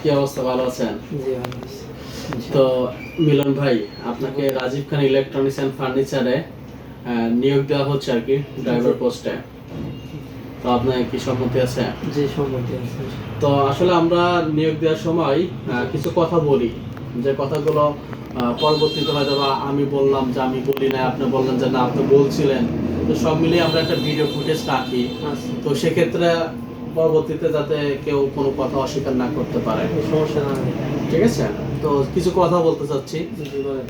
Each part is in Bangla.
কি অবস্থা, ভালো আছেন? জি ভালো আছি। তো মিলন ভাই, আপনাকে রাজীব খান ইলেকট্রনিক্স এন্ড ফার্নিচারে নিয়োগ দেওয়া হচ্ছে আর কি, ড্রাইভার পোস্টে। তো আপনার কি সম্মতি আছে? জি সম্মতি আছে। তো আসলে আমরা নিয়োগ দেওয়ার সময় কিছু কথা বলি, যে কথাগুলো পরবর্তীতে হয়তো বা আমি বললাম যে আমি বলি না, আপনি বললেন যে না আপনি বলছিলেন। তো সব মিলিয়ে আমরা একটা ভিডিও ফুটেজ রাখি। আচ্ছা। তো সেক্ষেত্রে পরবর্তীতে যাতে কেউ কোনো কথা অস্বীকার না করতে পারে। সমস্যা নাই। ঠিক আছে, তো কিছু কথা বলতে চাচ্ছি। জি বলেন।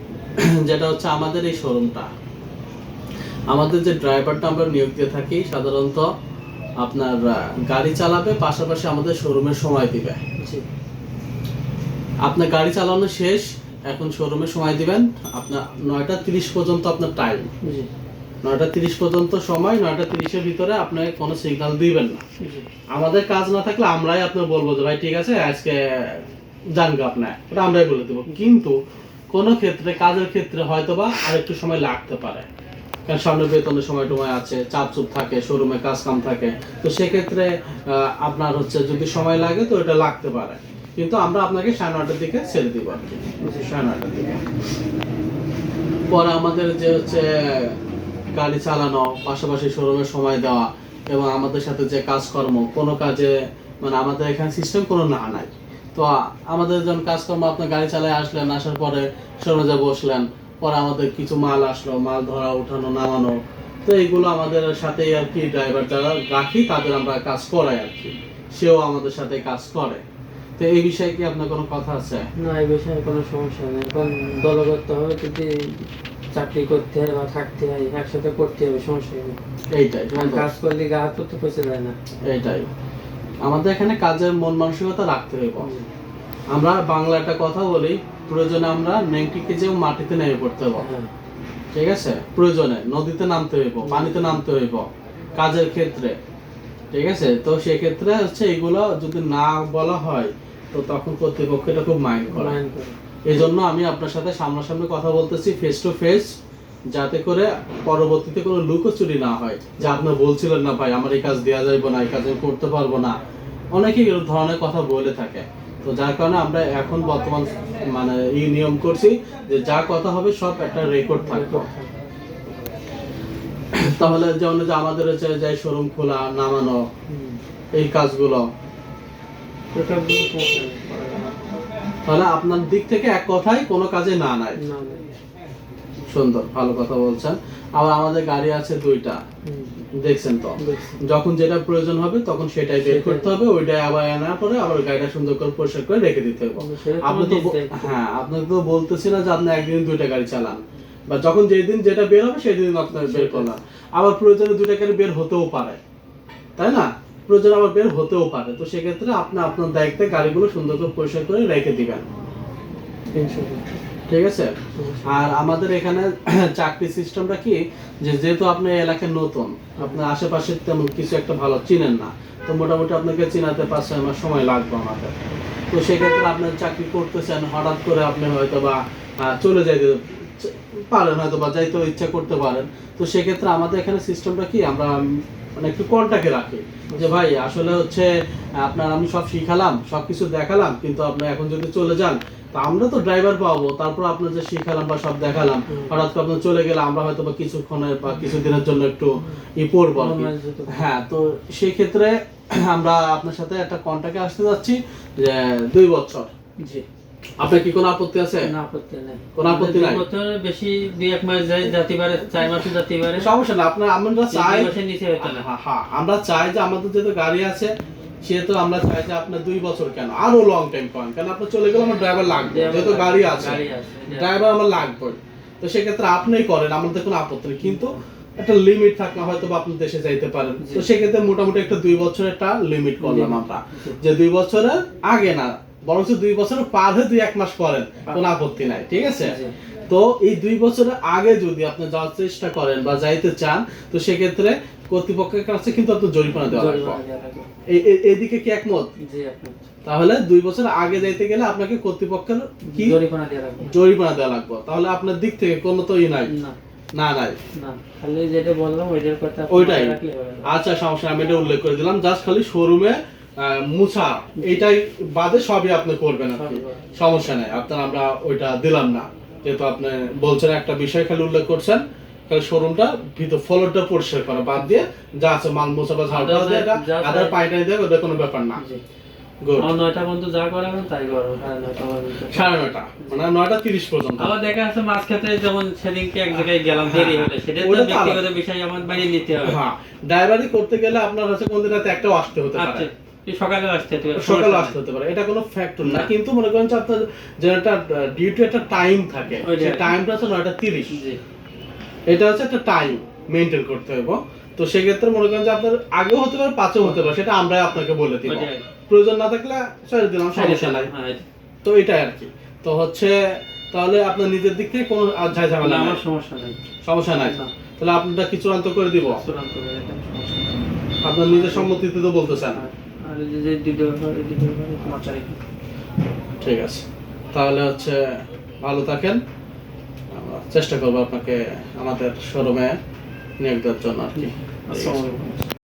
যেটা হচ্ছে আমাদের এই শোরুমটা, আমাদের যে ড্রাইভারটা আমরা নিয়োগ দিয়ে থাকি সাধারণত আপনার গাড়ি চালাবে, পাশাপাশি আমাদের শোরুমের সময় দিবে। জি। আপনার গাড়ি চালানো শেষ, এখন শোরুমে সময় দিবেন আপনার 9:30 পর্যন্ত আপনার টাইম। জি। 9:30 পর্যন্ত সময়, 9:30-এর ভিতরে আপনাকে কোনো সিগন্যাল দিবেন না। জি। আমাদের কাজ না থাকলে আমরাই আপনার বলবো যে ভাই ঠিক আছে আজকে জানগা আপনার, ওটা আমরাই বলে দেবো। কিন্তু কোনো ক্ষেত্রে, কাজের ক্ষেত্রে হয়তোবা আরেকটু সময় লাগতে পারে, কারণ সামনে বেতনের সময় টময় আছে, চাপ চুপ থাকে, শোরুমে কাজ কাম থাকে। তো সেক্ষেত্রে আপনার হচ্ছে যদি সময় লাগে তো এটা লাগতে পারে, কিন্তু আমরা আপনাকে 9:30-টার দিকে ছেড়ে দিব আর কি, 9:30-টার দিকে। পরে আমাদের যে হচ্ছে গাড়ি চালানো, পাশাপাশি শোরুমে সময় দেওয়া এবং আমাদের সাথে যে কাজকর্ম, কোনো কাজে মানে আমাদের এখানে সিস্টেম কোনো না নাই। তো আমাদের যখন কাজকর্ম, আপনার গাড়ি চালায় আসলেন, আসার পরে শোরুমে যা বসলেন, পরে আমাদের কিছু মাল আসলো, মাল ধরা, উঠানো, নামানো, তো এইগুলো আমাদের সাথেই আর কি ড্রাইভার যারা রাখি তাদের আমরা কাজ করাই আর কি, সেও আমাদের সাথে কাজ করে। তো এই বিষয়ে কি আপনার কোনো কথা আছে? না, এই বিষয়ে কোনো সমস্যা নেই। এখন দলগতভাবে যদি চাকরি করতে হয় বা থাকতে হয়, একসাথে করতে হবে, সমস্যা নেই। এইটাই আর কাজ করলে গা হাত তো পচে যায় না। এইটাই আমাদের এখানে কাজের মন মানসিকতা রাখতে হবে। আমরা বাংলা একটা কথা বলি, প্রয়োজনে আমরা নেংটিকে যেও মাটিতে নেমে পড়তে হবে। হ্যাঁ। ঠিক আছে, প্রয়োজনে নদীতে নামতে হইব, পানিতে নামতে হইব কাজের ক্ষেত্রে। ঠিক আছে, তো সেক্ষেত্রে হচ্ছে এগুলো যদি না বলা হয় তো তখন কর্তৃপক্ষ এটা খুব মাইন্ড করে। এই জন্য আমি আপনার সাথে সামনাসামনি কথা বলতেছি, ফেস টু ফেস, যাতে করে পরবর্তীতে কোনো লুকোচুরি না হয় যে আপনি বলছিলেন না ভাই আমার এই কাজ দেওয়া যাইব না, এই কাজ আমি করতে পারবো না। অনেকেই এই ধরনের কথা বলে থাকে। তো যার কারণে আমরা এখন বর্তমান মানে এই নিয়ম করছি যে যা কথা হবে সব একটা রেকর্ড থাকবে। তাহলে যেমন যে আমাদের হচ্ছে যে শোরুম খোলা, নামানো, এই কাজগুলো, তাহলে আপনার দিক থেকে এক কথাই কোনো কাজে না নাই। সুন্দর, ভালো কথা বলছেন। আবার আমাদের গাড়ি আছে 2টা, দেখছেন তো, যখন যেটা প্রয়োজন হবে তখন সেটাই বের করতে হবে, ওইটাই আবার আনার পরে আবার গাড়িটা সুন্দর করে পরিষ্কার করে রেখে দিতে হবে। আপনি তো আপনি তো বলতেছিলেন যে আপনি একদিন 2টা গাড়ি চালান, বা যখন যেদিন যেটা বের হবে সেই দিন আপনার বের করলাম। আবার প্রয়োজনে 2টা গাড়ি বের হতেও পারে, তাই না? প্রয়োজন আবার বের হতেও পারে। তো সেক্ষেত্রে আপনি আপনার দায়িত্বে গাড়িগুলো সুন্দর করে পরিষ্কার করে রেখে দিবেন। ঠিক আছে। আর আমাদের এখানে চাকরি সিস্টেমটা কি, যে যেহেতু আপনি এলাকায় নতুন, আপনার আশেপাশে তেমন কিছু একটা ভালো চিনেন না, তো মোটামুটি আপনাকে চিনাতে 5-6 মাস সময় লাগবে আমাদের। তো সেক্ষেত্রে আপনি চাকরি করতেছেন, হঠাৎ করে আপনি হয়তো বা চলে যাইতে পারেন, হয়তো বা যাইতে ইচ্ছা করতে পারেন। তো সেক্ষেত্রে আমাদের এখানে সিস্টেমটা কি, আমরা মানে একটু কন্টাক্টে রাখি যে ভাই আসলে হচ্ছে আপনার আমি সব শিখালাম, সবকিছু দেখালাম, কিন্তু আপনি এখন যদি চলে যান তো আমরা তো ড্রাইভার পাবো, তারপর আপনার যে শিখালাম বা সব দেখালাম, হঠাৎ করে আপনার চলে গেলে আমরা হয়তো বা কিছুক্ষণের বা কিছুদিনের জন্য একটু পড়বো আর কি। হ্যাঁ, তো সেই ক্ষেত্রে আমরা আপনার সাথে একটা কন্টাক্টে আসতে যাচ্ছি যে 2 বছর। জি, আপনার কি কোনো আপত্তি আছে? না, আপত্তি নাই। কোনো আপত্তি নাই? বেশি 2-1 মাস যেতে পারে, 4 মাসও যেতে পারে, সমস্যা না। আমরা চাই, মাসের নিচে হতে না। হ্যাঁ, আমরা চাই যে আমাদের যেহেতু গাড়ি আছে সেহেতু আমরা চাই যে আপনার 2 বছর কেন, আরো লং টাইম করেন, কারণ আপনার চলে গেলে আমার ড্রাইভার লাগবে, যেহেতু গাড়ি আছে ড্রাইভার আমার লাগবে। তো সেক্ষেত্রে আপনিই করেন, আমাদের কোনো আপত্তি নেই, কিন্তু একটা লিমিট থাকলে হয়তো বা আপনি দেশে যাইতে পারেন। তো সেক্ষেত্রে মোটামুটি একটা 2 বছরের একটা লিমিট করলাম আমরা, যে 2 বছরের আগে না, বরঞ্চ 2 বছরের পার হয়ে 2-1 মাস করেন, কোনো আপত্তি নাই। ঠিক আছে। তো এই 2 বছরের আগে যদি আপনি যাওয়ার চেষ্টা করেন বা যাইতে চান, তো সেক্ষেত্রে কর্তৃপক্ষের কাছে কিন্তু আপনার জরিমানা দেওয়া লাগবে। এইদিকে কি একমত? তাহলে 2 বছর আগে যাইতে গেলে আপনাকে কর্তৃপক্ষের কি জরিমানা দেওয়া লাগবে। তাহলে আপনার দিক থেকে কোনো তো নাই না নাই, খালি যেটা বললাম ওইটার কথা, ওইটাই। আচ্ছা, সমস্যা, আমি এটা উল্লেখ করে দিলাম, জাস্ট খালি শোরুমে মুছা এইটাই বাদে সবই আপনি করবেন আর কি, সমস্যা নেই আপনার, আমরা ওইটা দিলাম না, যেহেতু আপনি বলছেন একটা বিষয় খালি উল্লেখ করছেন, খালি শোরুমটা ভিতর ফ্লোরটা পরিষ্কার করা বাদ দিয়ে যা আছে মাল মোছা বা ঝাড়ু দেওয়া দিয়ে এটা আদার পাইটাই দেয়, ওটা কোনো ব্যাপার না। গুড। 9টা পর্যন্ত যা করাবেন তাই করো, 9:30 পর্যন্ত। 9:30 মানে 9:30 পর্যন্ত। আবার দেখা যাচ্ছে মাছ খেতে যেমন সেদিনকে এক জায়গায় গেলাম দেরি হলে, সেটা তো ওটা তো ব্যক্তিগত বিষয় আমার মানিয়ে নিতে হবে। হ্যাঁ, ড্রাইভারি করতে গেলে আপনার হচ্ছে কোন দিন রাতে একটাও আসতে হতে পারে, আচ্ছা, এই সকালে আসতে হবে, সকালে আসতে হতে পারে, এটা কোনো ফ্যাক্টর না, কিন্তু মনে করেন যে আপনার যে একটা ডিউটি একটা টাইম থাকে, সেই টাইমটা হচ্ছে 9:30, জি। এটা হচ্ছে একটা টাইম মেইনটেইন করতে হবে। তো সেক্ষেত্রে মনে করেন যে আপনার আগেও হতে পারে পাঁচও হতে পারে, সেটা আমরাই আপনাকে বলে দিব, ওইটাই। প্রয়োজন না থাকলে ছেড়ে দিলাম, সমস্যা নাই। হ্যাঁ, তো এটাই আর কি। তো হচ্ছে তাহলে আপনার নিজের দিক থেকে কোনো ঝাই ঝামেলা আমার নাই, সমস্যা নাই। সমস্যা নাই। না। তাহলে আপনারটা কি চূড়ান্ত করে দিব? চূড়ান্ত করে দিলাম, সমস্যা নাই। আপনার নিজের সম্মতিতে তো বলতেছেন। আর এই যে ডেলিভারি তোমার চাই। ঠিক আছে, তাহলে হচ্ছে ভালো থাকেন, আমরা চেষ্টা করবো আপনাকে আমাদের শোরুমে নিয়োগ দেওয়ার জন্য আর কি। আসসালামু আলাইকুম।